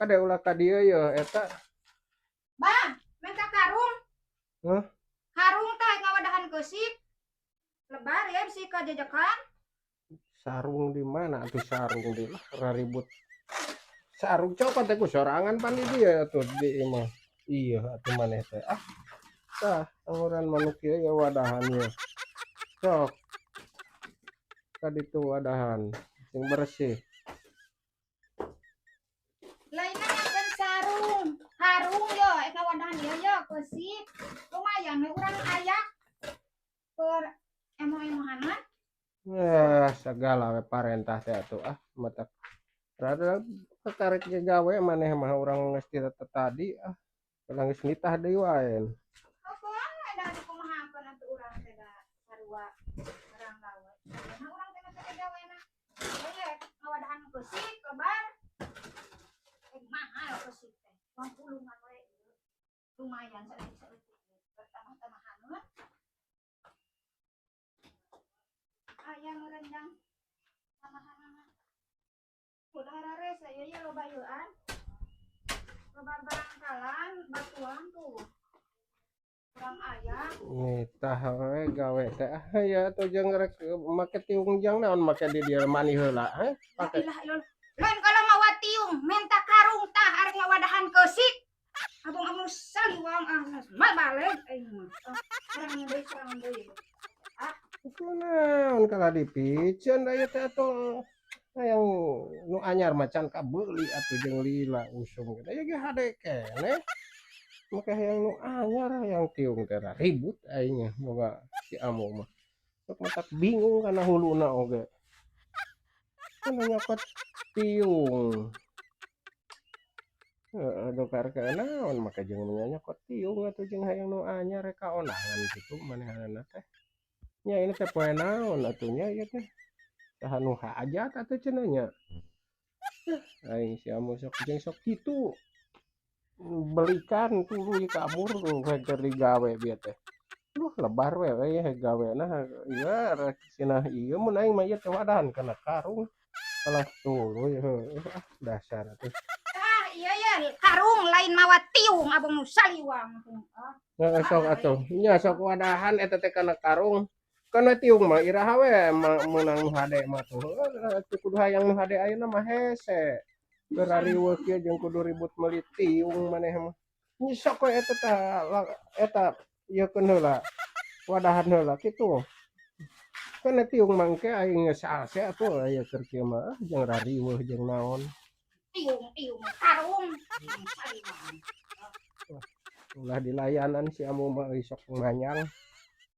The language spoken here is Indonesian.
Kada ulah ka dieu ya eta. Bang, minta karung. Heh, Karung teh ngawadahan keusik. Lebar ya bisi kajajakan. sarung di mana atuh sarung di lah raribut. Sarung cokot teh ku sorangan pan di dieu atuh di imah. Iya atuh maneh teh. Ah, tah angguran manuk ieu ya wadahan ieu. Sok ka ditu wadahan sing bersih. Lainnya nyampeun sarung. Karung yo, ngawadahan ieu yo keusik. Lumayan we urang aya per emo-emohanan. Segala we parentah teh atuh ah mata rada tertarik ge gawe maneh mah urang geus tadi ah geus nitah deui wae. Apaan we da dikumahakeun atuh urang teh da sarua urang gawe. Nah urang teh teh gawena. Aya ngawadahan keusik lebar. Mahal keusik teh. 20-an we. Lumayan saeutik-saeutik. Pertamah-tamahan. Aya merenjang tamahan. Udah rares aya ya loba yeuan. Loba barangkalan batuan tuh. Kurang aya. Nitah we gawe teh ah ya atuh jeung rek make tiung jang naon make di dieu mani heula heh La pake ilaha illallah. Lain kalau mawa tiung, minta karung tah arek ngawadahan keusik. Abang saliwang ah mah balik aing mah. Sarang deui. Ah, naon kala dipiceun da ieu teh atuh hayang nu anyar macan kabeuli atuh jeung lila usum kita ya ge hade keneh. Make hayang nu anyar hayang tiung teh ribut aing mah boga si Amo mah. Sok matak bingung kana huluna oge. Kana nyokot tiung. Heeh, dokar ke naon make jeung nu nyokot tiung atuh jeung hayang nu anyar rek kaonangan kitu manehanana teh. Nya ini teh poe naon atuh nya ieu teh. Saha nu hajat atuh cenah nya. Aing si Amo sok jeung sok kitu. Belikan tuluy kabur tuh keur digawe bieu teh. Duh lebar we gawena ieu rek cenah ieu mun aing mah ieu teh wadahan kana karung. Kalah tuluy heueuh ah dasar atuh. ah iya ya karung lain mawa tiung abang nu saliwang. Ah, Heeh, sok atuh. Nya sok wadahan eta teh kana karung. Kana tiung mah iraha we meunang nu hade mah tuh. Heuh, kudu hayang nu hade ayeuna mah hese. Teu rariweuh kieu jeung kudu ribut meuli tiung maneh mah. Nya sok we eta teh eta ieukeun heula. Wadahan heula kitu. Kana tiung mah engke aing geus salse atuh aya keur kieu mah jeung rariweuh jeung naon. tiung karung saliwang. Ulah dilayanan si Amo mah euy sok manyang.